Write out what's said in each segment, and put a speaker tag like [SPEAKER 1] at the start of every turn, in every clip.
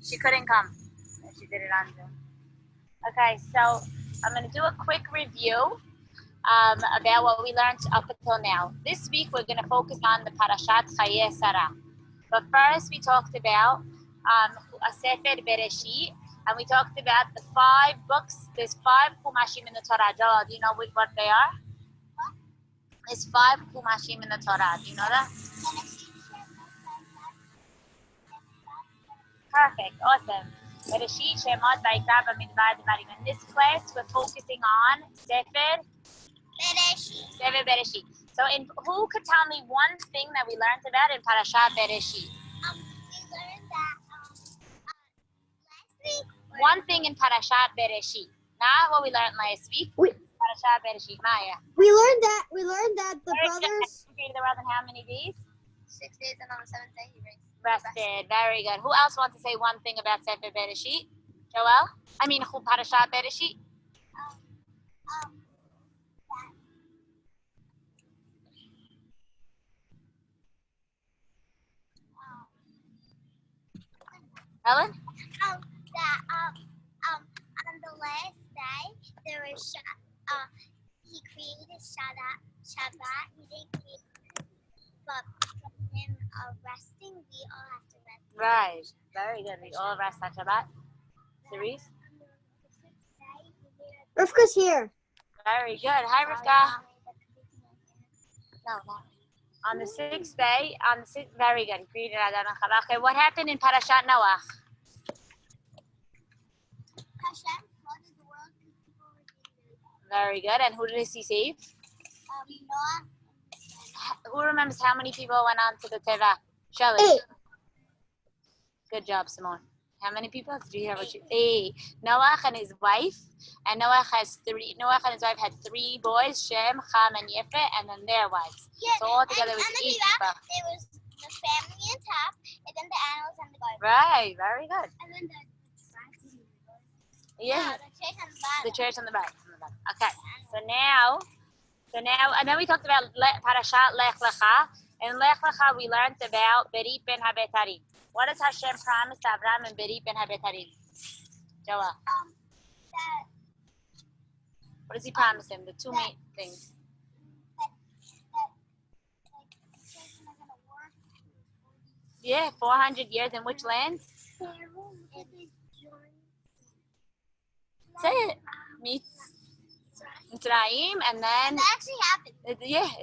[SPEAKER 1] She couldn't come. She did it on Zoom. Okay, so I'm going to do a quick review about what we learned up until now. This week we're going to focus on the Parashat Chaye Sarah. But first we talked about Sefer Beresheet, and we talked about the 5 books. There's 5 Kumashim in the Torah. Joel, do you know what they are? There's 5 Kumashim in the Torah. Do you know that? Perfect. Awesome. Beresheet, Shemot, Vayikra, Bamidbar, Devarim. In this class, we're focusing on Sefer
[SPEAKER 2] Beresheet.
[SPEAKER 1] Sefer Beresheet. So, who could tell me one thing that we learned about in Parashat Beresheet?
[SPEAKER 2] We learned that last week.
[SPEAKER 1] One thing in Parashat Beresheet. Not what we learned last week. Parashat Beresheet. Maya.
[SPEAKER 3] We learned that the brothers
[SPEAKER 1] created the world in how many days?
[SPEAKER 2] 6 days, and on the 7th day he
[SPEAKER 1] Rested. Very good. Who else wants to say one thing about Sefer Beresheet? Joel? Parashat Beresheet? Helen?
[SPEAKER 2] That on the last day there was he created Shabbat. He didn't create, but from him resting, we all have to rest.
[SPEAKER 1] Right. Very good. We all rest on Shabbat. Cerise?
[SPEAKER 3] Rivka's here.
[SPEAKER 1] Very good. Hi, Rivka. No. On the 6th day, very good. Created Adam and Chava. Okay, what happened in Parashat Noah?
[SPEAKER 2] Hashem flooded the world because people were getting
[SPEAKER 1] Very good. And who did he save?
[SPEAKER 2] Noah.
[SPEAKER 1] Who remembers how many people went on to the Teva? Shelley?
[SPEAKER 3] 8.
[SPEAKER 1] Good job, Simone. How many people? Did you hear what you... 8. Noah and his wife. And Noah and his wife had 3 boys, Shem, Ham, and Yefet, and then their wives.
[SPEAKER 2] Yeah,
[SPEAKER 1] So all together it was 8 people.
[SPEAKER 2] There was the family on top, and then the animals and the garden.
[SPEAKER 1] Right, very good.
[SPEAKER 2] And then the
[SPEAKER 1] Yeah.
[SPEAKER 2] the church on the bottom.
[SPEAKER 1] The church on the bottom. Okay. So now, and then we talked about Parashat Lech Lecha. In Lech Lecha, we learned about Berit ben Habetarim. What does Hashem promise to Abraham and Berit ben Habetarim? Joel. What does he promise him? The 2 main things. Yeah, 400 years in which land? Say it. Mitzrayim, and then
[SPEAKER 2] That actually happened.
[SPEAKER 1] it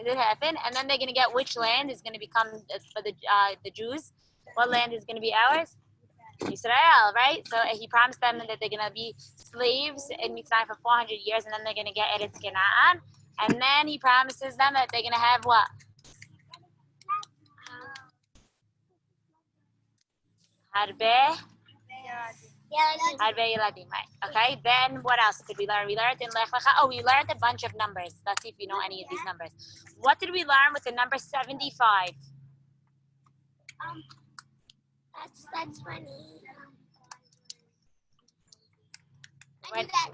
[SPEAKER 1] did happen. And then they're gonna get which land is gonna become for the Jews. What land is gonna be ours? Israel, right? So he promised them that they're gonna be slaves in Mitzrayim for 400 years, and then they're gonna get Eretz Canaan. And then he promises them that they're gonna have what? Harbe Yeladim, right? Okay. Then what else did we learn? We learned in Lech Lecha. We learned a bunch of numbers. Let's see if you know any of these numbers. What did we learn with the number 75?
[SPEAKER 2] That's funny.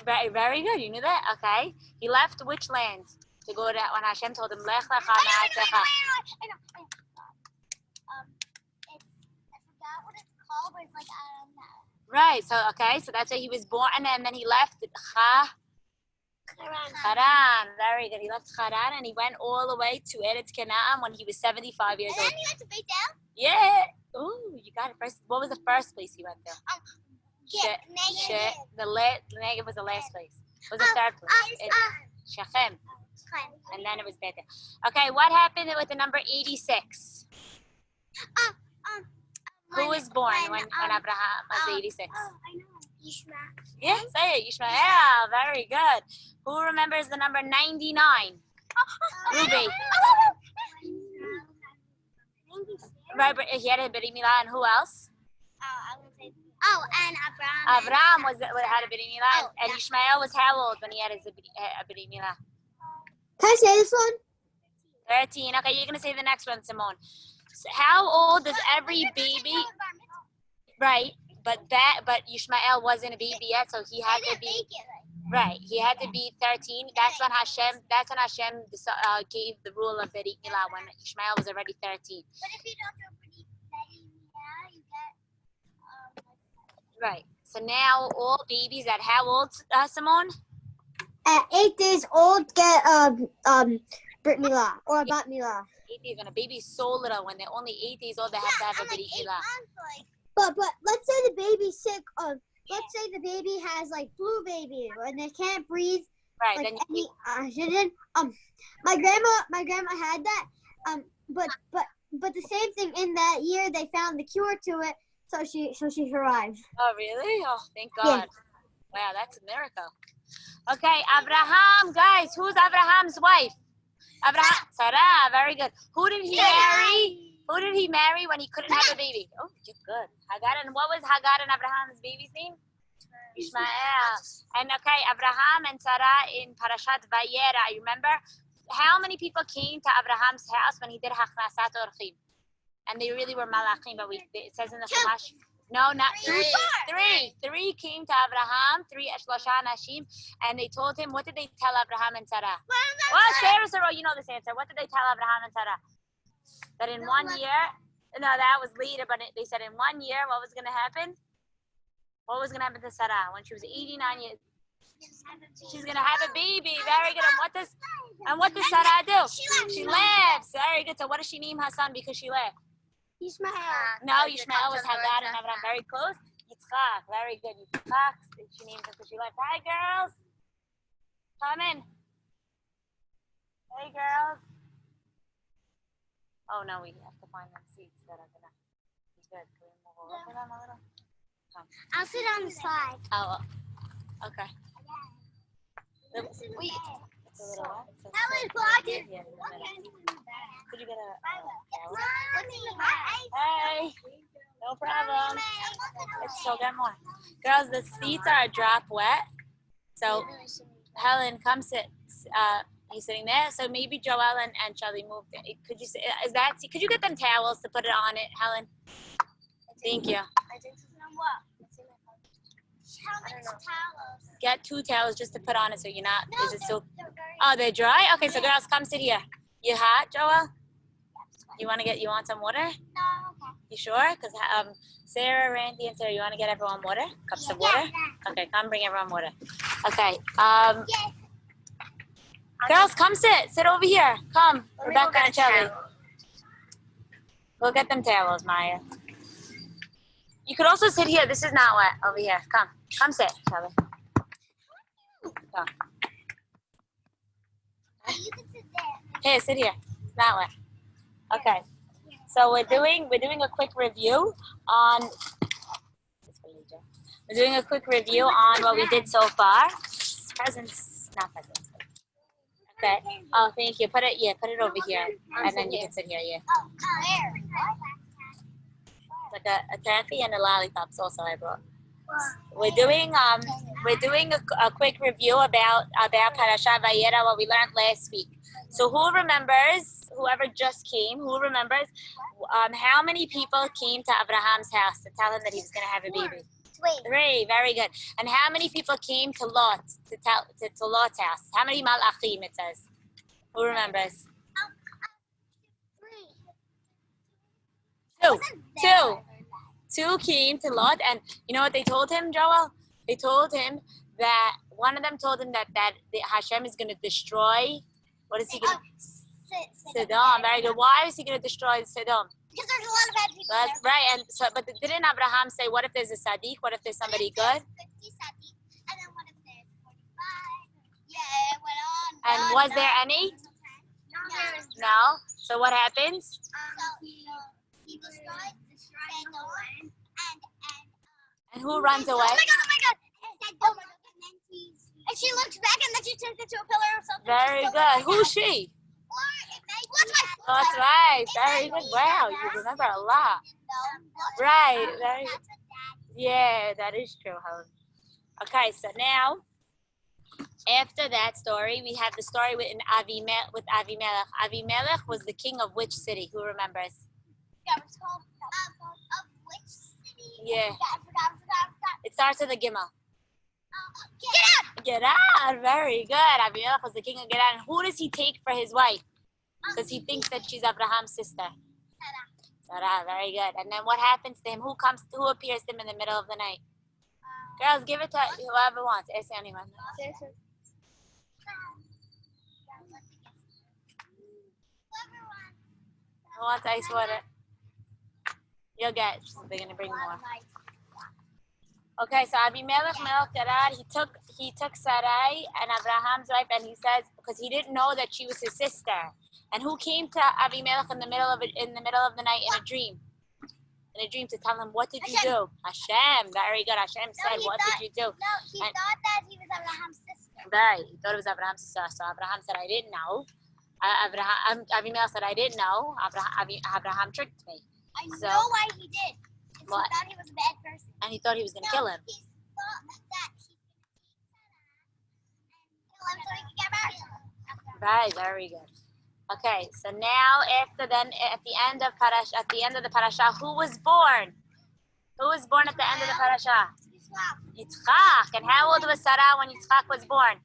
[SPEAKER 1] Very, very good. You knew that? Okay. He left which land to go to when Hashem told him Lech Lecha Ma'atzecha?
[SPEAKER 2] I forgot what it's called, but it's like
[SPEAKER 1] Right. So so that's why he was born, and then he left Haran. Very good. He left Haran and he went all the way to Eretz Canaan when he was 75 years old.
[SPEAKER 2] And then he went to Beit El?
[SPEAKER 1] Yeah. Ooh, you got it first. What was the first place he went to?
[SPEAKER 2] Negev.
[SPEAKER 1] The Negev was the last place. What was the third place? Shechem. And then it was Bethel. Okay, what happened with the number 86? Who was born when Abraham was 86?
[SPEAKER 2] I know. Yishmael.
[SPEAKER 1] Yeah, say it. Yishmael. Very good. Who remembers the number 99? Ruby. Right, but he had a Brit Milah, and who else?
[SPEAKER 2] And Abraham.
[SPEAKER 1] Abraham had a Brit Milah, and Ishmael was how old when he had his Brit Milah?
[SPEAKER 3] Can I say this one?
[SPEAKER 1] 13. Okay, you're gonna say the next one, Simone. So how old does every baby? Right, but Ishmael wasn't a baby yet, so he had to be. Right, he had to be 13. That's when Hashem gave the rule of Berit Milah when Ishmael was already 13.
[SPEAKER 2] But if you don't do Berit Milah, you get
[SPEAKER 1] Right. So now all babies at how old, Simone?
[SPEAKER 3] At 8 days old, get Brit Milah or Bat Milah.
[SPEAKER 1] 8 days. When a baby's so little, when they're only 8 days old, they have to have a Brit Milah.
[SPEAKER 3] But let's say the baby's sick. Let's say the baby has like flu baby and they can't breathe.
[SPEAKER 1] Right.
[SPEAKER 3] Like
[SPEAKER 1] Then
[SPEAKER 3] any oxygen. My grandma had that. But the same thing in that year they found the cure to it. So she survived.
[SPEAKER 1] oh, really? Oh, thank God.
[SPEAKER 3] Yeah.
[SPEAKER 1] Wow, that's a miracle. Okay, Abraham, guys, who's Abraham's wife? Abraham, Sarah, very good. Who did he marry? Who did he marry when he couldn't have a baby? Oh, you're good. Hagar, and what was Hagar and Abraham's baby's name? Ishmael. And okay, Abraham and Sarah in Parashat Vayera, you remember? How many people came to Abraham's house when he did Hachnasat Orchim? And they really were malachim, but it says in the Chumash. No, not two. Three came to Abraham, 3 Eshlosha Nashim, and they told him, what did they tell Abraham and Sarah? Well, Sarah, you know this answer. What did they tell Abraham and Sarah? That in 1 year, no, that was later, but they said in 1 year, what was going to happen? What was going to happen to Sarah when she was 89 years? She's going to have a baby. Very good. And what does Sarah do? She laughs. Very good. So what does she name her son because she laughed?
[SPEAKER 3] Ishmael.
[SPEAKER 1] No, Ishmael was Hagar and Abraham. Very close. Yitzchak. Very good. Yitzchak. She named him because she laughed. Hi, girls. Come in. Hey, girls. Oh, no, we have to find them seats that are going to be good. Can we move over for them a little? Come.
[SPEAKER 2] I'll sit on the side.
[SPEAKER 1] Oh, okay.
[SPEAKER 2] Wait.
[SPEAKER 1] It's a little what? So
[SPEAKER 2] That was blocking.
[SPEAKER 1] here in the middle. Could you get a towel?
[SPEAKER 2] What's in the bag?
[SPEAKER 1] Hey, no problem. Let's still get more. Girls, the seats are drop wet. So, Helen, come sit. You sitting there? So maybe Joelle and Shelly moved it. Could you could you get them towels to put it on it, Helen? Thank you.
[SPEAKER 2] I didn't know what. How much towels?
[SPEAKER 1] Get 2 towels just to put on it so you're not,
[SPEAKER 2] No,
[SPEAKER 1] is it still,
[SPEAKER 2] they're very
[SPEAKER 1] oh, they're dry? Okay, so girls, come sit here. You hot, Joelle? You want some water?
[SPEAKER 2] No, okay.
[SPEAKER 1] You sure? Because Sarah, Randy, and Sarah, you want to get everyone water? Cups of water? Okay, come bring everyone water. Okay. Girls, come sit. Sit over here. Come, Rebecca and Shelly. Go get them towels, Maya. You could also sit here. This is not wet. Over here. Come sit, Shelly. Go.
[SPEAKER 2] You can sit there.
[SPEAKER 1] Here, sit here. It's not wet. Okay. So we're doing a quick review on. We're doing a quick review on what we did so far. Presents, not presents. Okay. Oh, thank you. Put it over here, and then you can sit here. Yeah.
[SPEAKER 2] Oh, there.
[SPEAKER 1] It's like a taffy and a lollipops also I brought. We're doing a quick review about Parashat Vayera, what we learned last week. So who remembers? Whoever just came, who remembers? How many people came to Abraham's house to tell him that he was going to have a baby? 3. Very good. And how many people came to Lot to Lot's house? How many malachim it says? Who remembers? 2. 2 came to Lot, and you know what they told him, Joel? They told him that one of them told him that Hashem is going to destroy. What is he going to? Sodom. Very good. Why is he going to destroy Sodom?
[SPEAKER 2] Because there's a lot of bad people
[SPEAKER 1] That's
[SPEAKER 2] there.
[SPEAKER 1] right. And so, but didn't Abraham say, what if there's a tzaddik? What if there's somebody good?
[SPEAKER 2] 50 tzaddik, and then what if there's 45? Yeah, it went on.
[SPEAKER 1] And was there any? No. So what happens?
[SPEAKER 2] He destroyed Sodom,
[SPEAKER 1] And who runs away?
[SPEAKER 2] oh my god. And she looks back and then she turns into a pillar or something.
[SPEAKER 1] Very good. Who's she? That's right. Very good. Wow, you remember a lot. Right. Very. Yeah, that is true, Helen. Okay, so now, after that story, we have the story with Avimelech. Avimelech was the king of which city? Who remembers?
[SPEAKER 2] Yeah, it's called of which city?
[SPEAKER 1] Yeah.
[SPEAKER 2] I forgot.
[SPEAKER 1] It starts with a gimel.
[SPEAKER 2] Get out!
[SPEAKER 1] Get out. Very good. Avimelech was the king of Gerar. And who does he take for his wife? Because he thinks that she's Abraham's sister. Sarah. Very good. And then what happens to him? Who appears to him in the middle of the night? Girls, give it to whoever wants. Ask anyone. Who wants ice water? You'll get. They're gonna bring more. Okay, so Abimelech Melech Gerar, he took Sarai and Abraham's wife, and he says because he didn't know that she was his sister. And who came to Abimelech in the middle of the night in a dream? In a dream to tell him, what did you do? Hashem. Very good. Hashem said, what did you do?
[SPEAKER 2] No, he thought that he was Abraham's sister.
[SPEAKER 1] Right. He thought it was Abraham's sister. So Abraham said, I didn't know. Abimelech said, I didn't know. Abraham tricked me.
[SPEAKER 2] I know why he did. He
[SPEAKER 1] What?
[SPEAKER 2] thought he was a bad person.
[SPEAKER 1] And he thought he was going to kill him.
[SPEAKER 2] He thought that he was going to kill him so he could get married.
[SPEAKER 1] Right. Very good. Okay. So now at the end of the parasha, who was born? Who was born at the end of the parasha? Yitzchak. And how old was Sarah when Yitzchak was born?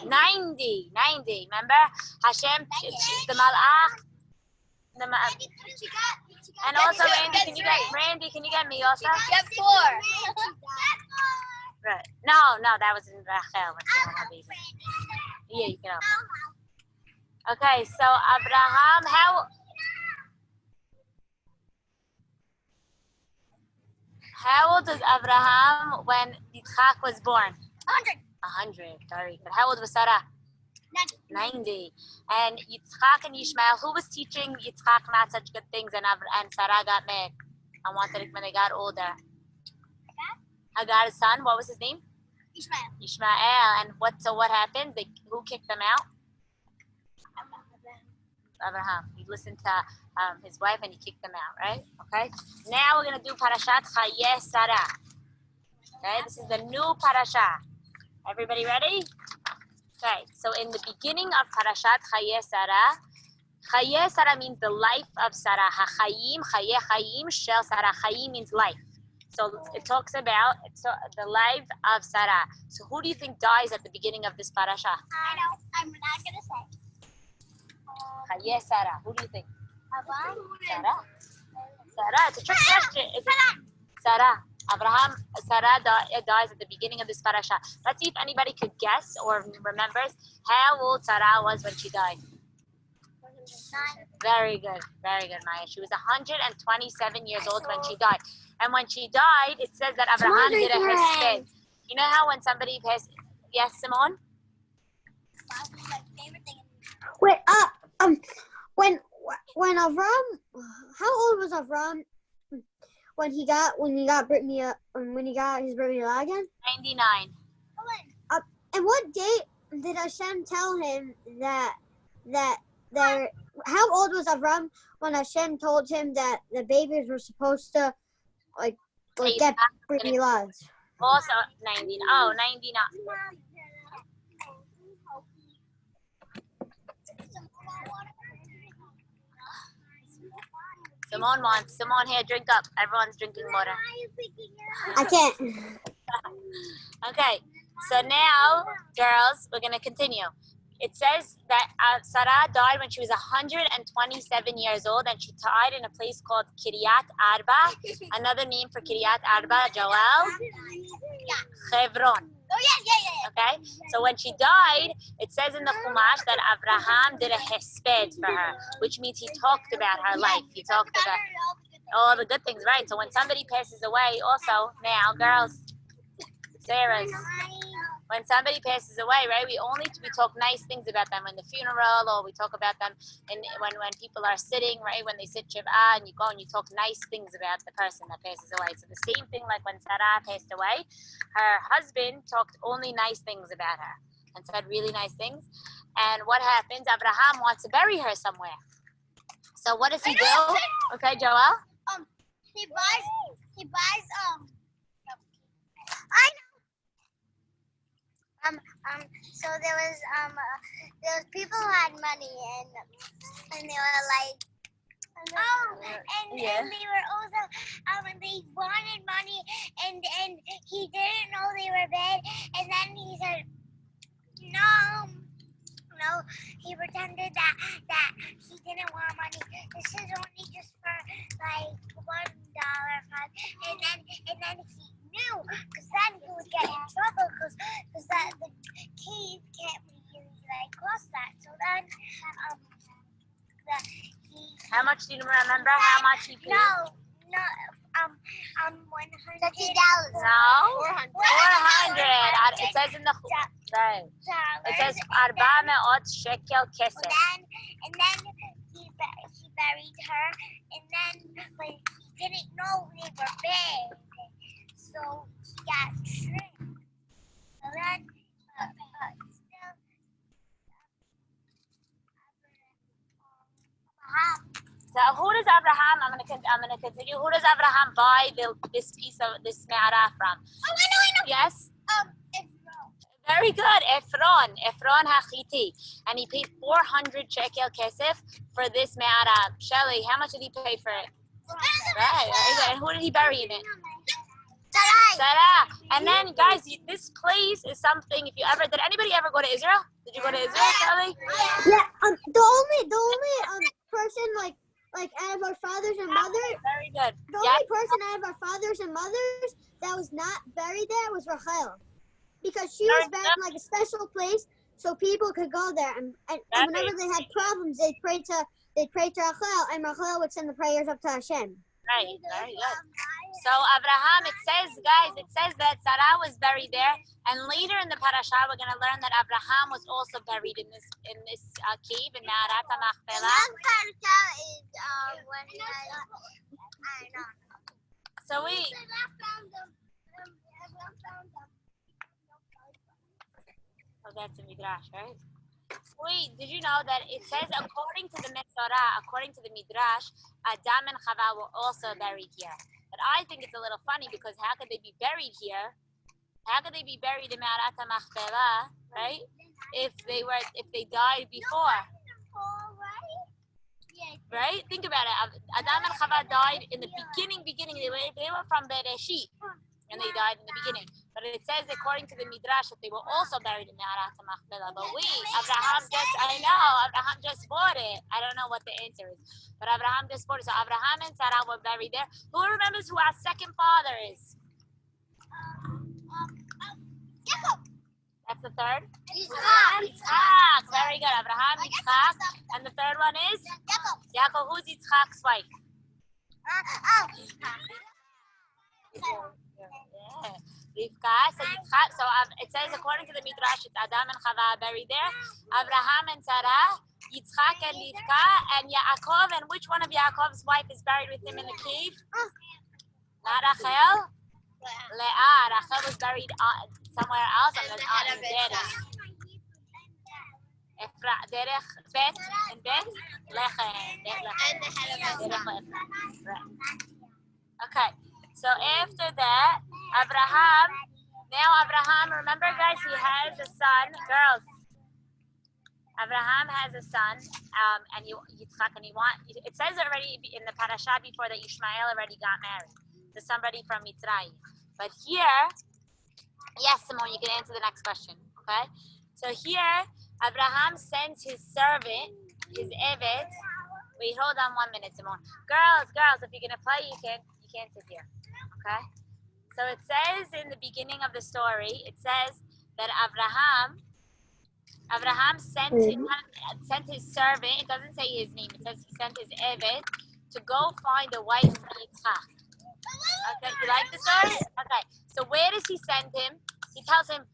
[SPEAKER 1] 90. Remember? Hashem, the Malach. And also, Randy, can you get me also?
[SPEAKER 2] Get 4.
[SPEAKER 1] Right. No, that was in Rachel. Yeah, you can help. Okay, so Abraham, how old was Abraham when Yitzchak was born? 100. Very good. How old was Sarah? 90. And Yitzchak and Ishmael, who was teaching Yitzchak not such good things, and Sarah got mad and wanted it when they got older? Hagar's son, what was his name? Ishmael. And what happened? Who kicked them out? Abraham. He listened to his wife and he kicked them out, right? Okay. Now we're going to do Parashat Chayei Sarah. Okay, this is the new parasha. Everybody ready? Okay, so in the beginning of Parashat Chayei Sarah means the life of Sarah. HaChayim, Chayei Chayim, Shel Sarah. Chayim means life. So it talks about the life of Sarah. So who do you think dies at the beginning of this parasha?
[SPEAKER 2] I know. I'm not going to say.
[SPEAKER 1] Chayei Sarah. Who do you think? Sarah. Sarah. It's a trick question. Sarah. Sarah dies at the beginning of this parasha. Let's see if anybody could guess or remembers how old Sarah was when she died. Very good, Maya. She was 127 years old when she died. And when she died, it says that Abraham did a hesped. You know how when somebody passes... Yes, Simone?
[SPEAKER 3] Wait, when Avram, how old was Avram when he got his Brit Milah again?
[SPEAKER 1] 99.
[SPEAKER 3] And what date did Hashem tell him that how old was Avram when Hashem told him that the babies were supposed to like get Brit Milahs?
[SPEAKER 1] Also 99. Oh, 99. Simone here, drink up. Everyone's drinking water.
[SPEAKER 3] I can't.
[SPEAKER 1] Okay, so now, girls, we're going to continue. It says that Sarah died when she was 127 years old, and she died in a place called Kiryat Arba. Another name for Kiryat Arba, Joel? Hebron.
[SPEAKER 2] Oh, yeah.
[SPEAKER 1] Okay, so when she died, it says in the Chumash that Abraham did a hesped for her, which means he talked about her life. He talked about all the good things, right? So when somebody passes away, also now, girls, Sarah's, when somebody passes away, right, we talk nice things about them in the funeral, or we talk about them when people are sitting, right, when they sit Shiv'ah, and you go and you talk nice things about the person that passes away. So the same thing like when Sarah passed away, her husband talked only nice things about her and said really nice things. And what happens? Abraham wants to bury her somewhere. So what does he do? Okay, Joel?
[SPEAKER 2] He buys I know. So there was people who had money and they were like, and they were also and they wanted money and he didn't know they were bad, and then he said no, he pretended that he didn't want money. This is only just for like $1, and then he knew
[SPEAKER 1] How much do you remember? How much he paid?
[SPEAKER 2] No, 100. $50.
[SPEAKER 1] No.
[SPEAKER 2] 400.
[SPEAKER 1] 400. It says in the right. It says 400 shekel kesef.
[SPEAKER 2] And then he buried her, and then but he didn't know they were big, so he got tricked. So then, still,
[SPEAKER 1] So who does Abraham? I'm gonna continue. Who does Abraham buy this piece of this me'ara from?
[SPEAKER 2] Oh, I know.
[SPEAKER 1] Yes.
[SPEAKER 2] It's wrong.
[SPEAKER 1] Very good. Ephron Hachiti, and he paid 400 shekel kesef for this me'ara. Shelly, how much did he pay for it? Right. Very good. And who did he bury in it? Sarah. And then, guys, this place is something. If you ever did, anybody ever go to Israel? Did you go to Israel, Shelly?
[SPEAKER 3] Yeah. The only person like out of our fathers and mothers.
[SPEAKER 1] Very good.
[SPEAKER 3] The only person out of our fathers and mothers that was not buried there was Rachel, because she was buried in like a special place so people could go there, and whenever they had problems, they prayed to Rachel, and Rachel would send the prayers up to Hashem.
[SPEAKER 1] Right, very good. So Abraham, it says that Sarah was buried there, and later in the parasha, we're going to learn that Abraham was also buried in this cave in Me'arat HaMachpelah.
[SPEAKER 2] Parasha is when I know.
[SPEAKER 1] So that's in Midrash, right? Wait, did you know that it says according to the Mesorah, according to the Midrash, Adam and Chava were also buried here. But I think it's a little funny because how could they be buried here? How could they be buried in Me'arat HaMachpelah, right? If they died before, right? Think about it. Adam and Chava died in the beginning. They were from Beresheet, and they died in the beginning. But it says, according to the Midrash, that they were also buried in Me'arat HaMachpelah. But Abraham just bought it. I don't know what the answer is. But Abraham just bought it. So Abraham and Sarah were buried there. Who remembers who our second father is? That's the third? Yitzchak. Very good. Abraham, Yitzchak. And the third one is? Yaakov. Who's Yitzchak's wife? Yeah. Rivka, so it says according to the Midrash, it's Adam and Chava buried there, Abraham and Sarah, Yitzchak and Rivka, and Yaakov. And which one of Yaakov's wife is buried with him in the cave? Not Rachel? Leah. Rachel was buried somewhere else on the Derech Bet and Bet Lechem. Okay. So after that, Abraham, remember guys, he has a son, girls. Abraham has a son, and Yitzchak, and it says already in the parasha before that Ishmael already got married to somebody from Mitzrayim. But here, yes, Simone, you can answer the next question, okay? So here, Abraham sends his servant, his Eved. Wait, hold on 1 minute, Simone. Girls, if you're gonna play, you can't sit here. Okay, so it says in the beginning of the story, it says that Abraham sent his servant. It doesn't say his name. It says he sent his Eved to go find a wife for Yitzchak. Okay, you like the story? Okay, so where does he send him? He tells him,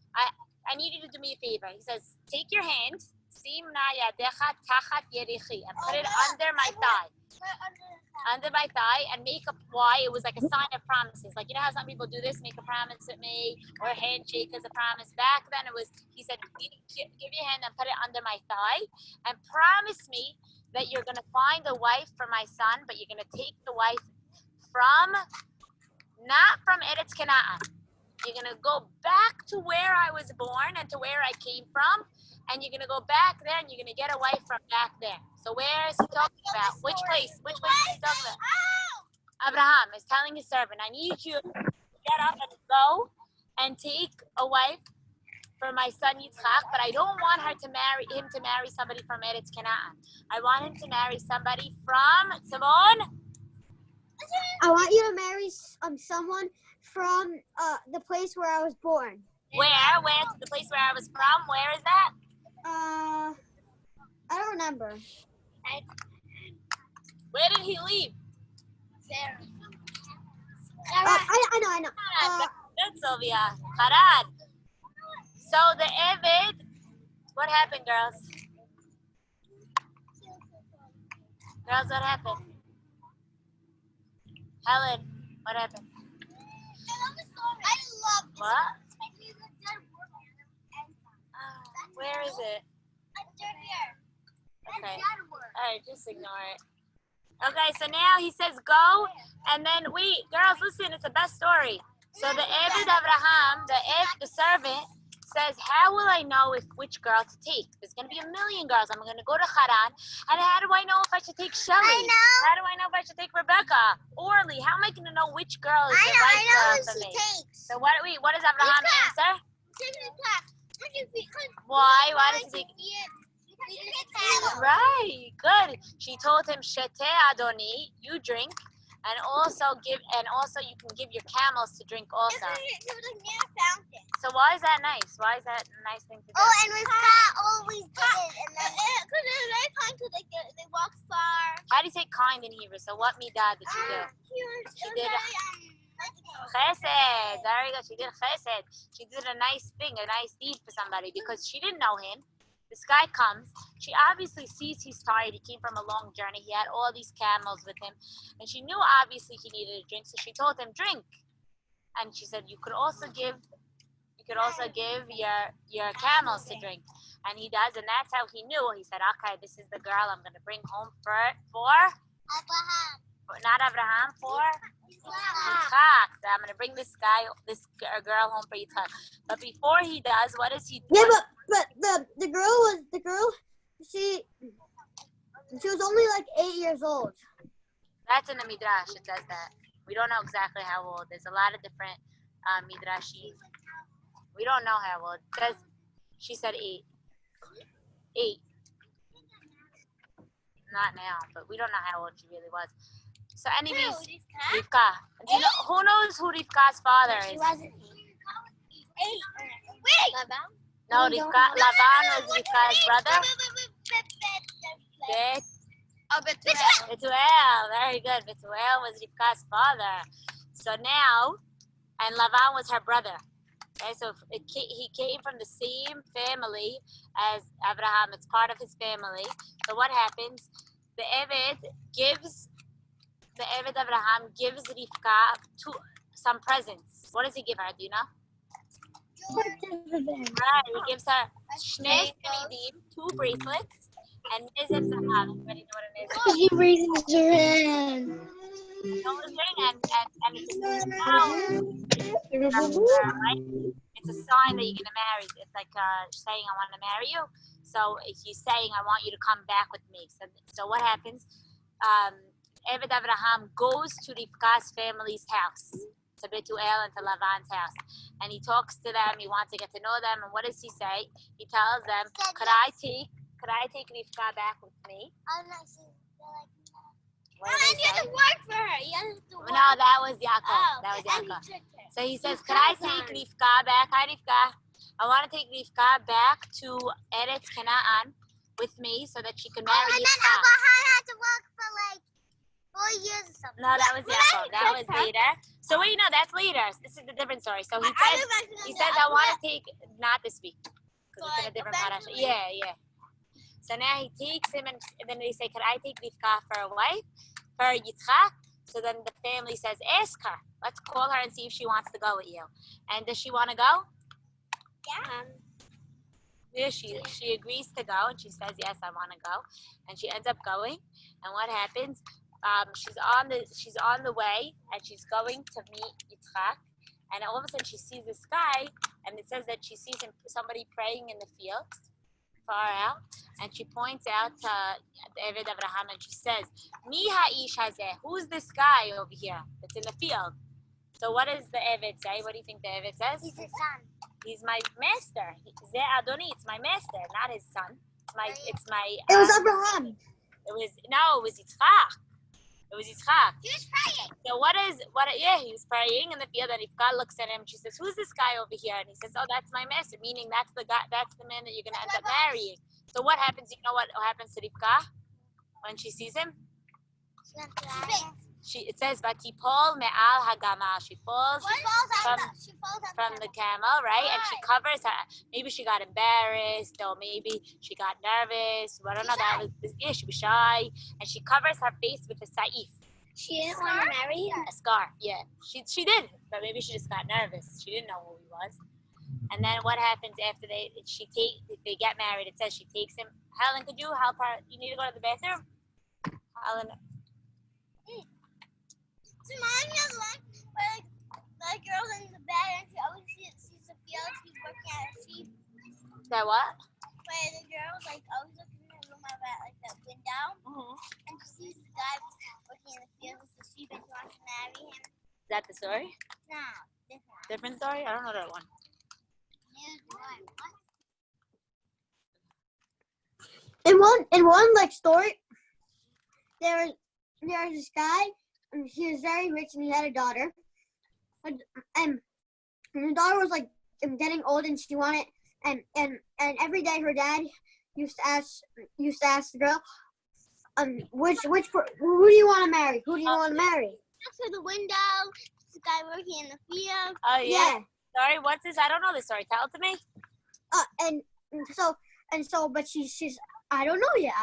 [SPEAKER 1] I need you to do me a favor. He says, take your hand, sim na yadecha tachat yerichi, and put it under my thigh. Under my thigh, and make a Y. It was like a sign of promises. Like, you know how some people do this, make a promise with me, or a handshake as a promise. Back then it was, he said, give your hand and put it under my thigh, and promise me that you're going to find a wife for my son, but you're going to take the wife not from Eretz Canaan. You're going to go back to where I was born and to where I came from, and you're going to go back there, and you're going to get a wife from back there. So where is he talking about? Which place is he talking about? Abraham is telling his servant, I need you to get up and go and take a wife for my son Yitzchak, but I don't want him to marry somebody from Eretz Canaan. I want him to marry somebody from, Simone?
[SPEAKER 3] I want you to marry someone from the place where I was born.
[SPEAKER 1] Where? The place where I was from? Where is that?
[SPEAKER 3] I don't remember.
[SPEAKER 1] Where did he leave?
[SPEAKER 3] I know.
[SPEAKER 1] Good, Sylvia. Haran. So the Eved, what happened, girls? Girls, what happened? Helen, what happened?
[SPEAKER 2] I love this.
[SPEAKER 1] What? Where is it? Okay. Alright, just ignore it. Okay, so now he says go, and then wait, girls, listen, it's the best story. So the Eved Abraham, the servant, says, how will I know which girl to take? There's going to be a million girls. I'm going to go to Haran, and how do I know if I should take Shelly?
[SPEAKER 2] I know.
[SPEAKER 1] How do I know if I should take Rebecca? Orly, how am I going to know which girl is the right girl for me? So what does Abraham answer? Why? Why does he take? Right, good. She told him, Shete Adoni, you drink, and also you can give your camels to drink also. So why is that nice? Why is that a nice thing to do?
[SPEAKER 2] Oh, and Rivka always did it, and then because they're very kind to they walk far.
[SPEAKER 1] How do you say kind in Hebrew? So what midah did she do? She did chesed. Very good. She did chesed. She did a nice thing, a nice deed for somebody because she didn't know him. This guy comes. She obviously sees he's tired. He came from a long journey. He had all these camels with him, and she knew obviously he needed a drink. So she told him, "Drink." And she said, "You could also give your camels to drink." And he does, and that's how he knew. He said, "Okay, this is the girl I'm going to bring home for
[SPEAKER 2] Abraham.
[SPEAKER 1] not Abraham, for Yitzchak. So I'm going to bring this girl home for Yitzchak." But before he does, what does he do?
[SPEAKER 3] Yeah, but the girl she was only like 8 years old.
[SPEAKER 1] That's in the Midrash. It says that. We don't know exactly how old. There's a lot of different Midrashim. We don't know how old. It says she said 8. 8. Not now, but we don't know how old she really was. So anyways, Rivka. Do you know, who knows who Rivka's father is?
[SPEAKER 2] She wasn't 8. Wait.
[SPEAKER 1] No, Lavan was Rivka's brother. Betuel. Very good. Betuel was Rivka's father. So now, and Lavan was her brother. Okay, so he came from the same family as Abraham. It's part of his family. So what happens? The Eved Abraham gives Rivka some presents. What does he give her? Do you know? Right, he gives her shnei temidim, 2 bracelets, and nizib zahav. Everybody know what a nizib is?
[SPEAKER 3] He raises her hand.
[SPEAKER 1] And it's a right? It's a sign that you're gonna marry. It's like saying I want to marry you. So he's saying I want you to come back with me. So what happens? Eved Abraham goes to Rivka's family's house, to Betuel and to Lavan's house, and he talks to them. He wants to get to know them. And what does he say? He tells them, "Could I take Rivka back with me?"
[SPEAKER 2] I'm not sure.
[SPEAKER 1] What did
[SPEAKER 2] You have to work for her. You have to work.
[SPEAKER 1] No, that was Yaakov.
[SPEAKER 2] Oh,
[SPEAKER 1] That was
[SPEAKER 2] and
[SPEAKER 1] Yaakov.
[SPEAKER 2] he took her.
[SPEAKER 1] So he says, "Could I take Rivka back? Hi, Rivka. I want to take Rivka back to Eretz Canaan with me so that she can marry
[SPEAKER 2] and then
[SPEAKER 1] Yitzchak."
[SPEAKER 2] Abraham had to work for like 4 years or something.
[SPEAKER 1] No, that was Yaakov. That was later. So wait, no, that's later. This is a different story. So he says, "I want to take," not this week, because it's in a different parasha. Yeah. So now he takes him, and then they say, "Could I take Rivka for a wife, for Yitzchak?" So then the family says, "Ask her. Let's call her and see if she wants to go with you." And does she want to go?
[SPEAKER 2] Yeah.
[SPEAKER 1] Yeah, she agrees to go, and she says, "Yes, I want to go," and she ends up going. And what happens? She's on the way, and she's going to meet Yitzchak, and all of a sudden she sees this guy, and it says that she sees somebody praying in the field, far out, and she points out to Eved Abraham, and she says, "Mi ha'ish hazeh? Who's this guy over here that's in the field?" So what does the Eved say? What do you think the Eved says?
[SPEAKER 2] He's his son.
[SPEAKER 1] He's my master. Zeh Adoni, it's my master, not his son. It's my.
[SPEAKER 3] It was Abraham.
[SPEAKER 1] It was Yitzchak. It was Yitzchak.
[SPEAKER 2] He was praying.
[SPEAKER 1] So he was praying in the field, and Rivka looks at him. She says, "Who's this guy over here?" And he says, "Oh, that's my master," meaning that's the guy, that's the man that you're gonna end up marrying. So what happens? You know what happens to Rivka when she sees him? It says Batipol me'al hagamal. She falls from the camel, right? And she covers her. Maybe she got embarrassed, or maybe she got nervous. I don't know. She was shy, and she covers her face with a saif.
[SPEAKER 2] She didn't want to marry him.
[SPEAKER 1] A scarf, yeah. She did, but maybe she just got nervous. She didn't know who he was. And then what happens after they get married? It says she takes him. Helen, could you help her? You need to go to the bathroom. Helen.
[SPEAKER 2] Remind me of one where the girl's in the bed and she always sees the field. She's working at a sheep.
[SPEAKER 1] That what?
[SPEAKER 2] Where the girl's always looking in the room at the window, and she sees the guy working in the field with the sheep and she wants to marry him.
[SPEAKER 1] Is that the story?
[SPEAKER 2] No, different.
[SPEAKER 1] Different story? I don't know that one.
[SPEAKER 3] In one like story, there was this guy, and he was very rich, and he had a daughter, and the daughter was like getting old, and she wanted, and every day her dad used to ask the girl, who do you want to marry? Who do you want to marry?
[SPEAKER 2] Next to the window, the guy working in the field.
[SPEAKER 1] Oh yeah. Sorry, what's this? I don't know this story. Tell it to me.
[SPEAKER 3] But she's I don't know yet.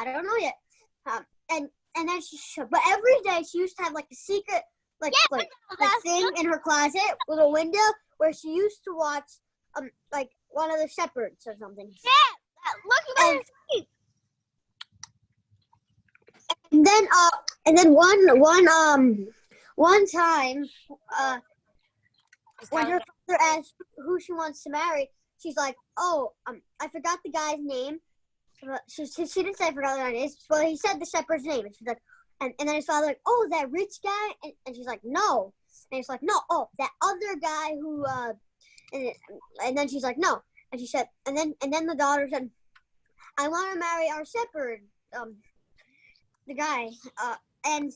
[SPEAKER 3] And then but every day she used to have like a secret like thing in her closet with a window where she used to watch like one of the shepherds or something.
[SPEAKER 2] Yeah, look at her.
[SPEAKER 3] And then one time when her father asked who she wants to marry, she's like, I forgot the guy's name. She didn't say I forgot what it is. Well, he said the shepherd's name. And she's like, and then his father like, that rich guy? And she's like, no. And he's like, no, that other guy who, and then she's like, no. And she said, and then the daughter said, I want to marry our shepherd, the guy. And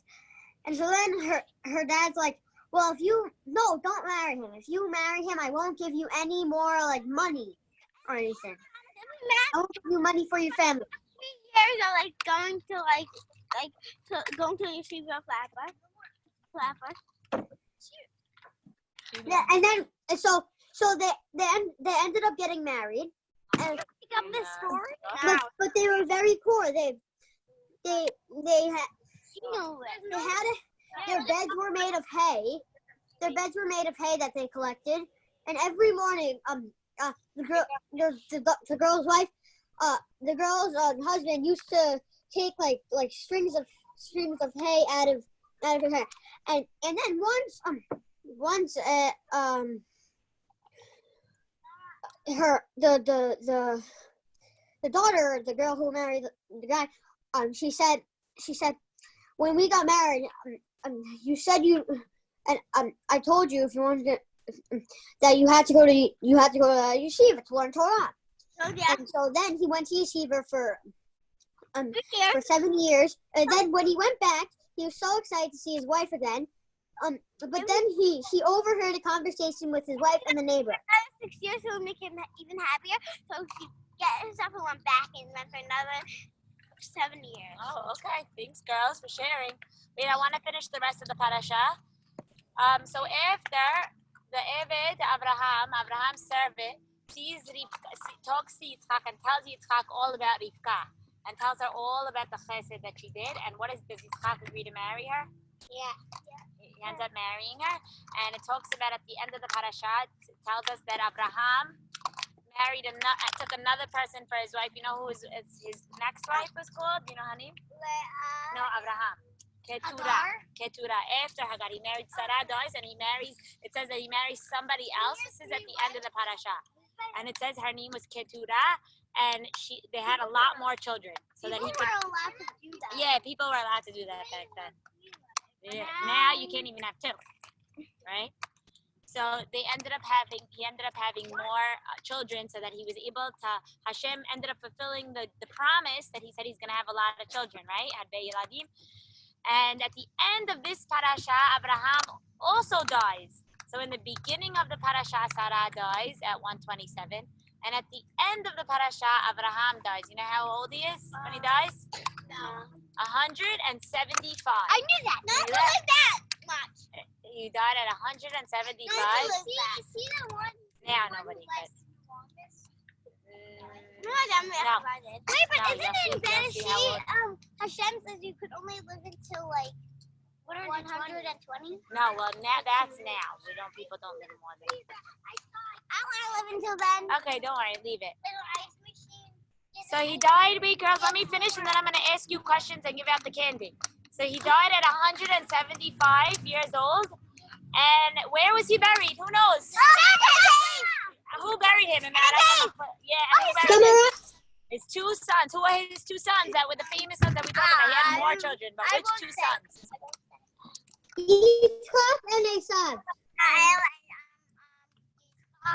[SPEAKER 3] so then her dad's like, well, don't marry him. If you marry him, I won't give you any more like money or anything. I won't give you money for your family.
[SPEAKER 2] 3 years of going to your yeshiva flapper.
[SPEAKER 3] Yeah, and then so they ended up getting married. And
[SPEAKER 2] pick up this story.
[SPEAKER 3] But they were very poor. They had their beds were made of hay. Their beds were made of hay that they collected, and every morning, the girl's wife, the girl's husband used to take like strings of hay out of her hair, and then once the daughter, the girl who married the guy, she said, when we got married, you said I told you if you wanted to, that you had to go to yeshiva to learn Torah.
[SPEAKER 2] Oh, yeah.
[SPEAKER 3] And so then he went to yeshiva for 7 years. And then when he went back, he was so excited to see his wife again. But then he overheard a conversation with his wife and the neighbor.
[SPEAKER 2] 6 years will make him even happier. So she got herself and went back and went for another 7 years.
[SPEAKER 1] Oh, okay. Thanks, girls, for sharing. Wait, I want to finish the rest of the parasha. So after the Eved, Abraham's servant, talks to Yitzchak and tells Yitzchak all about Rivka and tells her all about the chesed that she did. And does Yitzchak agree to marry her?
[SPEAKER 2] Yeah.
[SPEAKER 1] He ends up marrying her. And it talks about at the end of the parasha, it tells us that Abraham took another person for his wife. You know who his next wife was called? Do you know her name? No, Abraham. Ketura. After Hagar, he married Sarah, dies, and it says that he marries somebody else. This is at the end of the parasha. And it says her name was Ketura, and they had a lot more children. So
[SPEAKER 2] people
[SPEAKER 1] that he could,
[SPEAKER 2] were allowed to do that.
[SPEAKER 1] Yeah, people were allowed to do that back then. Yeah. Now you can't even have two, right? So he ended up having more children, so that he was able to, Hashem ended up fulfilling the promise that he said he's going to have a lot of children, right? And at the end of this parasha, Abraham also dies. So in the beginning of the parasha, Sarah dies at 127. And at the end of the parasha, Abraham dies. You know how old he is when he dies?
[SPEAKER 2] No.
[SPEAKER 1] 175.
[SPEAKER 2] I knew that. Not like that much.
[SPEAKER 1] He died at 175.
[SPEAKER 2] See the one.
[SPEAKER 1] Now nobody could.
[SPEAKER 2] No. Wait, but
[SPEAKER 1] No,
[SPEAKER 2] isn't it in
[SPEAKER 1] you'll see how
[SPEAKER 2] Beresheet? Hashem says you could only live until like 120.
[SPEAKER 1] No, well, now that's now. People don't live more than.
[SPEAKER 2] I want to live until then.
[SPEAKER 1] Okay, don't worry, leave it.
[SPEAKER 2] Little ice machine.
[SPEAKER 1] So he died. Wait, girls, let me finish, and then I'm gonna ask you questions and give out the candy. So he died at 175 years old, and where was he buried? Who knows? Who buried him? Yeah, and who buried him? His two sons. Who are his two sons? That were the famous sons that we talked about. He had more children, but which two sons?
[SPEAKER 3] Yitzchak and Esav.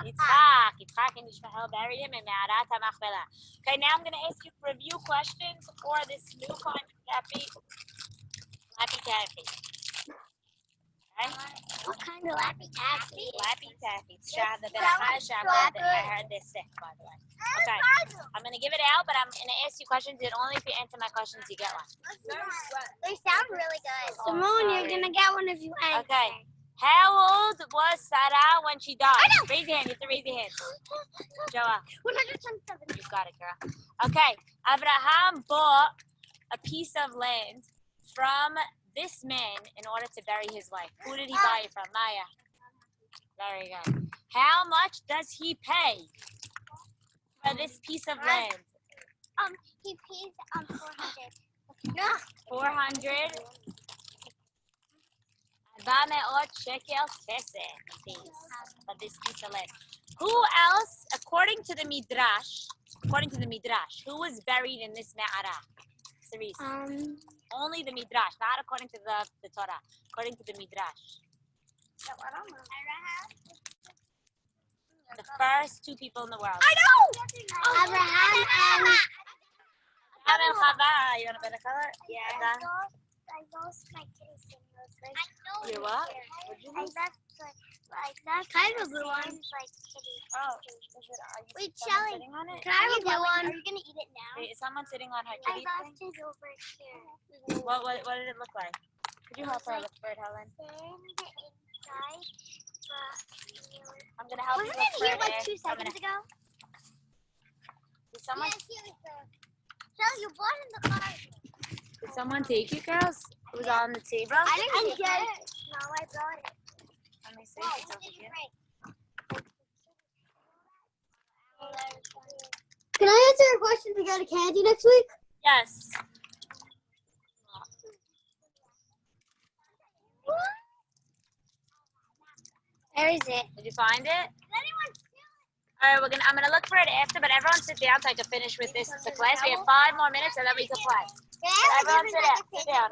[SPEAKER 1] Yitzchak and Ishmael buried him in Me'arat HaMachpelah. Okay, now I'm going to ask you review questions for this new kind of Lappy Taffy. Okay?
[SPEAKER 2] What kind of Lappy Taffy?
[SPEAKER 1] Lappy Taffy. I heard they're sick, by the way. Okay, I'm going to give it out, but I'm going to ask you questions, and only if you answer my questions, you get one.
[SPEAKER 2] They sound really good.
[SPEAKER 1] Simone,
[SPEAKER 2] you're going to get one if you answer.
[SPEAKER 1] Okay. How old was Sarah when she died? Raise your hand. You have to raise your hand. Joa.
[SPEAKER 2] 127.
[SPEAKER 1] You got it, girl. Okay. Abraham bought a piece of land from this man in order to bury his wife. Who did he buy it from? Maya. Very good. How much does he pay for this piece of land?
[SPEAKER 2] He pays 400.
[SPEAKER 1] 400. 400 shekel kesef, please, for this piece of land. Who else, according to the Midrash, who was buried in this Me'arah? Cerise. Only the Midrash, not according to the Torah, according to the Midrash. The first two people in the world.
[SPEAKER 2] I know! Abraham and
[SPEAKER 1] Chava. You want a better color?
[SPEAKER 2] Yeah. I lost my kitty thing.
[SPEAKER 1] You what?
[SPEAKER 2] I left that kind of blue one. Like kitty.
[SPEAKER 1] Oh.
[SPEAKER 2] Wait, Shelly.
[SPEAKER 1] Can
[SPEAKER 2] I have a blue one? Are you gonna eat it now?
[SPEAKER 1] Wait, is someone sitting on her
[SPEAKER 2] I
[SPEAKER 1] kitty
[SPEAKER 2] left
[SPEAKER 1] thing?
[SPEAKER 2] it over here.
[SPEAKER 1] What did it look like? Could you help her look for it, Helen? I'm gonna help you
[SPEAKER 2] Wasn't
[SPEAKER 1] look
[SPEAKER 2] it
[SPEAKER 1] for
[SPEAKER 2] here
[SPEAKER 1] it.
[SPEAKER 2] like 2 seconds ago?
[SPEAKER 1] Did someone?
[SPEAKER 2] Yes, here we go. Shelly, you bought in the car.
[SPEAKER 1] Did someone take it, girls? It was on the table.
[SPEAKER 2] I didn't get it. No, I brought it.
[SPEAKER 1] Let me see. It's over here.
[SPEAKER 3] Can I answer a question to get a candy next week?
[SPEAKER 1] Yes.
[SPEAKER 2] Where is it?
[SPEAKER 1] Did you find it? All right, I'm gonna look for it after, but everyone sit down so I can finish with this the class. We have 5 more minutes and then we can play. Everyone sit down. Sit down.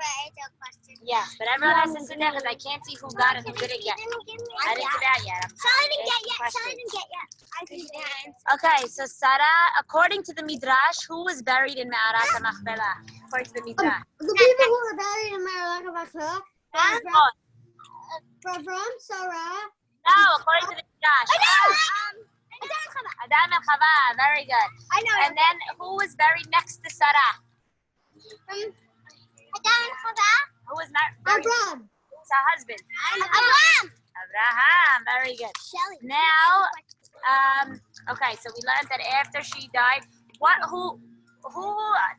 [SPEAKER 1] Yes, but everyone has to sit down because I can't see who got it, who didn't get it. I didn't get out yet.
[SPEAKER 2] Shelly didn't get yet. I didn't.
[SPEAKER 1] Okay, so Sarah, according to the Midrash, who was buried in Me'arat HaMachpelah? According to the Midrash.
[SPEAKER 3] The people who were buried in Me'arat HaMachpelah. Avram, Sarah.
[SPEAKER 1] No, according to the Midrash. Adam and Chava, very good.
[SPEAKER 2] I know.
[SPEAKER 1] And then who was buried next to Sarah?
[SPEAKER 2] Adam and Chava.
[SPEAKER 1] Who was buried?
[SPEAKER 3] Avram.
[SPEAKER 1] Who's her husband?
[SPEAKER 2] Abraham.
[SPEAKER 1] Very good.
[SPEAKER 2] Shelly.
[SPEAKER 1] Now, okay, so we learned that after she died, who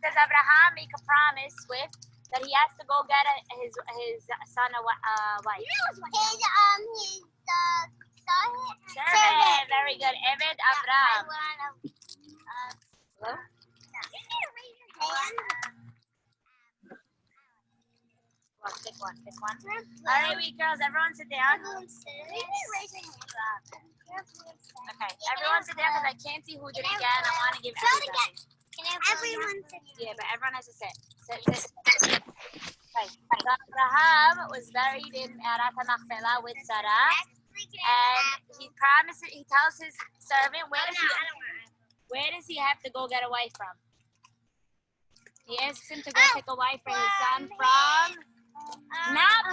[SPEAKER 1] does Abraham make a promise with that he has to go get his son a wife?
[SPEAKER 2] His
[SPEAKER 1] Servant. Very good. Eved Abraham. Hello? Pick one. All right, wait, girls. Everyone sit down. Okay, everyone sit down because I can't see who didn't get, and I want to give everybody.
[SPEAKER 2] Everyone sit.
[SPEAKER 1] Yeah, but everyone has to sit. Sit. Okay. So Abraham was buried in Me'arat HaMachpelah with Sarah, and he tells his servant, where does he have to go get a wife from? He asks him to go pick a wife for his son from, not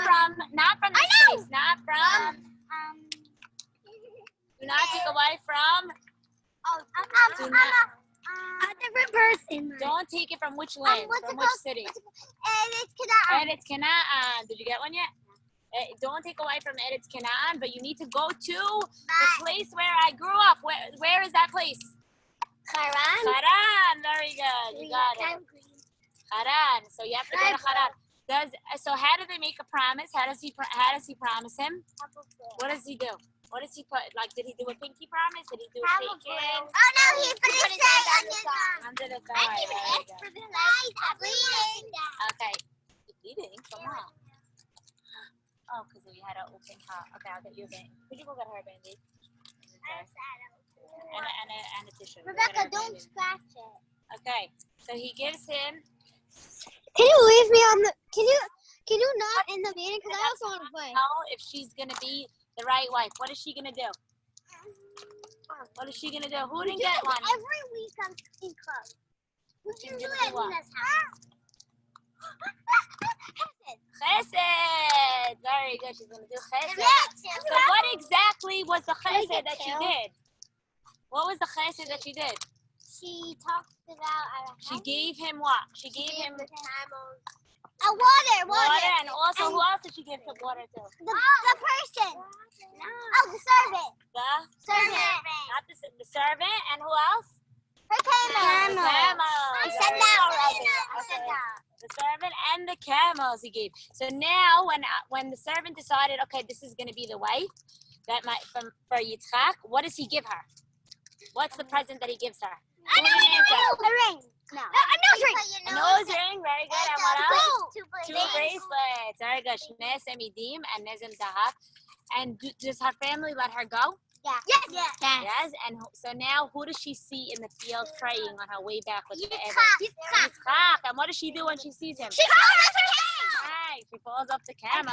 [SPEAKER 1] from this place, not from, do not take a wife from,
[SPEAKER 2] A different person.
[SPEAKER 1] don't take it from which land, from which city? Eretz Canaan. Did you get one yet? Don't take away from Eretz Canaan, but you need to go to the place where I grew up. Where is that place?
[SPEAKER 2] Haran.
[SPEAKER 1] Haran. Very good. You got it. Haran. So you have to go to Haran. So how do they make a promise? How does he promise him? What does he do? What does he put? Like, did he do a pinky promise? Did he do a shaking?
[SPEAKER 2] Oh no, he put his hand
[SPEAKER 1] Under the thumb.
[SPEAKER 2] I even asked for the light. I'm bleeding.
[SPEAKER 1] Okay. You're bleeding? Come on. Oh, because we had an open heart. Okay, I'll get you a band. Could you go get her a band-aid? And a tissue.
[SPEAKER 2] Rebecca, don't scratch it.
[SPEAKER 1] Okay, so he gives him.
[SPEAKER 3] Can you leave me on the? Can you not in the meeting? Because I also want to play.
[SPEAKER 1] Know if she's gonna be the right wife. What is she gonna do? What is she gonna do? Who didn't get one?
[SPEAKER 2] Every week I'm in clothes. Would you do it in this house?
[SPEAKER 1] Chesed. Very good. She's gonna do chesed. So what exactly was the chesed that she did? What was the chesed that she did?
[SPEAKER 2] She talked about.
[SPEAKER 1] She gave him what? She gave him
[SPEAKER 2] the camels. Water.
[SPEAKER 1] and also who else did she give the water to?
[SPEAKER 2] The person. No. Oh, the servant.
[SPEAKER 1] The
[SPEAKER 2] Servant.
[SPEAKER 1] not the servant, and who else?
[SPEAKER 2] Her camels.
[SPEAKER 1] The camels.
[SPEAKER 2] I said that already.
[SPEAKER 1] The servant and the camels he gave. So now, when the servant decided, okay, this is going to be the wife that for Yitzchak, what does he give her? What's the present that he gives her?
[SPEAKER 2] I know. A ring. No. A nose ring.
[SPEAKER 1] A nose ring. Very good. And what else? Two
[SPEAKER 2] bracelets.
[SPEAKER 1] bracelets. Very good. Shnei semidim and nezim zahav. And does her family let her go?
[SPEAKER 2] Yeah. Yes.
[SPEAKER 1] Yes. And so now, who does she see in the field praying on her way back with the
[SPEAKER 2] Yitzchak.
[SPEAKER 1] Yitzchak. And what does she do when she sees him?
[SPEAKER 2] She falls off her camel.
[SPEAKER 1] Right. She falls off the camel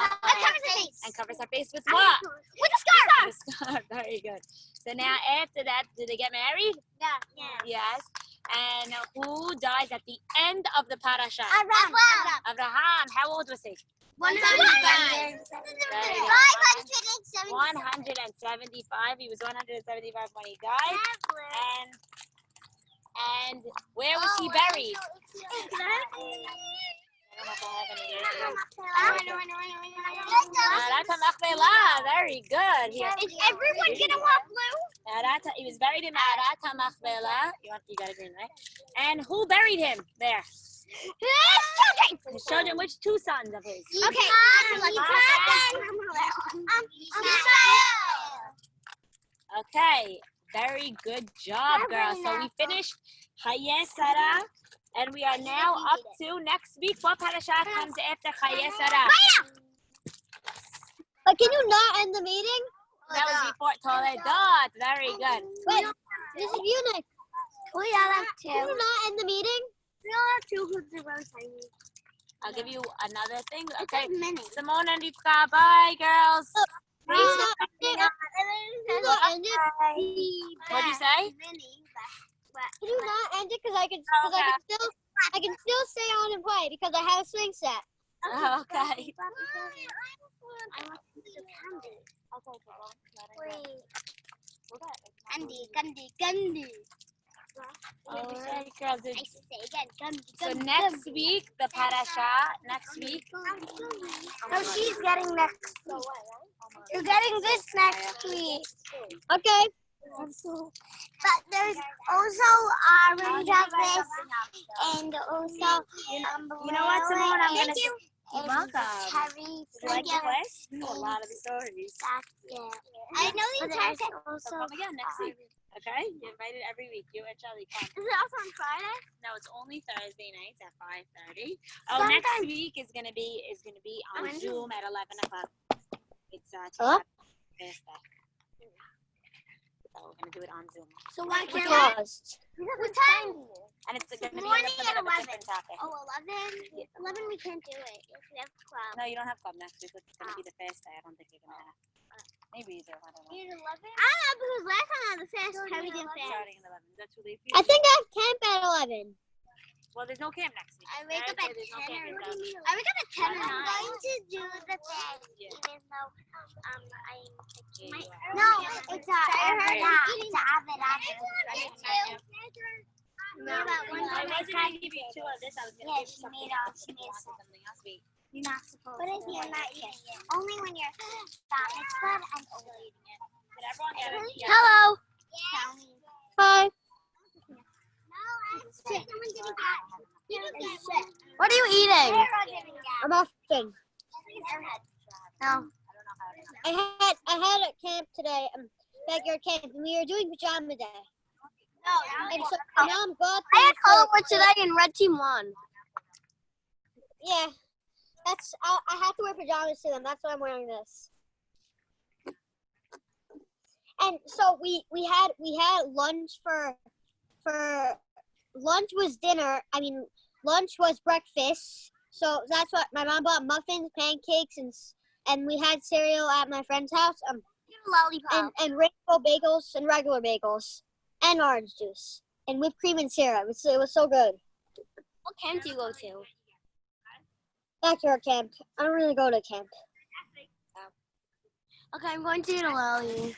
[SPEAKER 2] And
[SPEAKER 1] covers her face with what?
[SPEAKER 2] With a scarf.
[SPEAKER 1] With a scarf. Very good. So now, after that, do they get married?
[SPEAKER 2] Yeah.
[SPEAKER 1] Yes. And who dies at the end of the parasha? Abraham. How old was he?
[SPEAKER 2] 175.
[SPEAKER 1] 175. He was 175 when he died. And where was he buried? I don't know if I have any. Very good.
[SPEAKER 2] Is everyone gonna want blue?
[SPEAKER 1] He was buried in Ma'arat HaMachpelah. You got a green, right? And who buried him there? His children. Which two sons of his?
[SPEAKER 2] Okay.
[SPEAKER 1] Okay. Very good job, girls. So we finished Chayei Sarah. And we are now up to next week. What parasha comes after Chayei Sarah?
[SPEAKER 3] But can you not end the meeting?
[SPEAKER 1] That was before Toledot. Very good.
[SPEAKER 3] Wait, Mrs. Bunick.
[SPEAKER 2] We all have
[SPEAKER 3] Can you not end the meeting?
[SPEAKER 2] We all have two because they're very tiny.
[SPEAKER 1] I'll give you another thing.
[SPEAKER 2] It's
[SPEAKER 1] Okay.
[SPEAKER 2] like mini.
[SPEAKER 1] Simone and Rivka. Bye, girls.
[SPEAKER 3] Can you not end it?
[SPEAKER 1] What'd you say?
[SPEAKER 3] Can you not end it? Because I can still stay on and play because I have a swing set.
[SPEAKER 1] Oh, okay.
[SPEAKER 2] I want to do candy.
[SPEAKER 1] All right, girls.
[SPEAKER 2] I say again,
[SPEAKER 1] So next week, the parasha. Next week.
[SPEAKER 2] No, she's getting next week. You're getting this next week.
[SPEAKER 3] Okay.
[SPEAKER 2] But there's also orange of this, and also
[SPEAKER 1] You know what, Simone? I'm gonna.
[SPEAKER 2] and
[SPEAKER 1] Welcome.
[SPEAKER 2] cherry.
[SPEAKER 1] You like the place? You know a lot of the stories.
[SPEAKER 2] That's it. I know the entire set.
[SPEAKER 1] So
[SPEAKER 2] Also,
[SPEAKER 1] come again next week. Okay? You're invited every week. You and Charlie come.
[SPEAKER 2] is it also on Friday?
[SPEAKER 1] No, it's only Thursday nights at 5:30. Oh, next week is gonna be on Zoom at 11:00. It's
[SPEAKER 3] Huh?
[SPEAKER 1] Thursday. So we're gonna do it on Zoom.
[SPEAKER 2] So why can't
[SPEAKER 3] Because
[SPEAKER 2] what time?
[SPEAKER 1] And it's gonna be
[SPEAKER 2] Morning
[SPEAKER 1] in
[SPEAKER 2] at
[SPEAKER 1] a
[SPEAKER 2] 11.
[SPEAKER 1] different topic.
[SPEAKER 2] Oh, 11? 11 we can't do it. We have club.
[SPEAKER 1] No, you don't have club next week. It's gonna be the first day. I don't think you're gonna have. Maybe you do. I don't know.
[SPEAKER 2] You're 11? I don't know because last time I had the fast time we didn't fast.
[SPEAKER 1] Starting at 11. Is that too late for you?
[SPEAKER 3] I think I have camp at 11.
[SPEAKER 1] Well, there's no camp next week.
[SPEAKER 2] I wake up at 10
[SPEAKER 1] There's no camp
[SPEAKER 2] or
[SPEAKER 1] in Thursday.
[SPEAKER 2] I wake up at 10 or 9. I'm going to do the fast
[SPEAKER 1] Yeah.
[SPEAKER 2] even though I'm
[SPEAKER 1] Yeah, you are.
[SPEAKER 2] no, it's a Avid.
[SPEAKER 1] No, I wasn't gonna give you two of this. I was gonna give you something else. Something else. Wait.
[SPEAKER 2] You're not supposed to. What is you're not eating it? Only when you're bat mitzvah and eating it.
[SPEAKER 4] Hello.
[SPEAKER 2] Yeah.
[SPEAKER 4] Hi.
[SPEAKER 2] No, someone didn't get. You didn't get one.
[SPEAKER 4] What are you eating?
[SPEAKER 2] Sarah didn't get.
[SPEAKER 3] I'm muffin.
[SPEAKER 4] No.
[SPEAKER 3] I had a camp today, backyard camp, and we were doing pajama day.
[SPEAKER 2] No,
[SPEAKER 3] And so my mom got
[SPEAKER 4] I had
[SPEAKER 3] there
[SPEAKER 4] color today and red team won.
[SPEAKER 3] Yeah, I have to wear pajamas to them. That's why I'm wearing this. And so we had lunch for lunch was dinner. I mean, lunch was breakfast. So that's what my mom bought: muffins, pancakes, and we had cereal at my friend's house.
[SPEAKER 4] Lollipop.
[SPEAKER 3] And rainbow bagels and regular bagels and orange juice and whipped cream and syrup. It was so good.
[SPEAKER 4] What camp do you go to?
[SPEAKER 3] Backyard camp. I don't really go to camp.
[SPEAKER 4] Okay, I'm going to eat a lolly.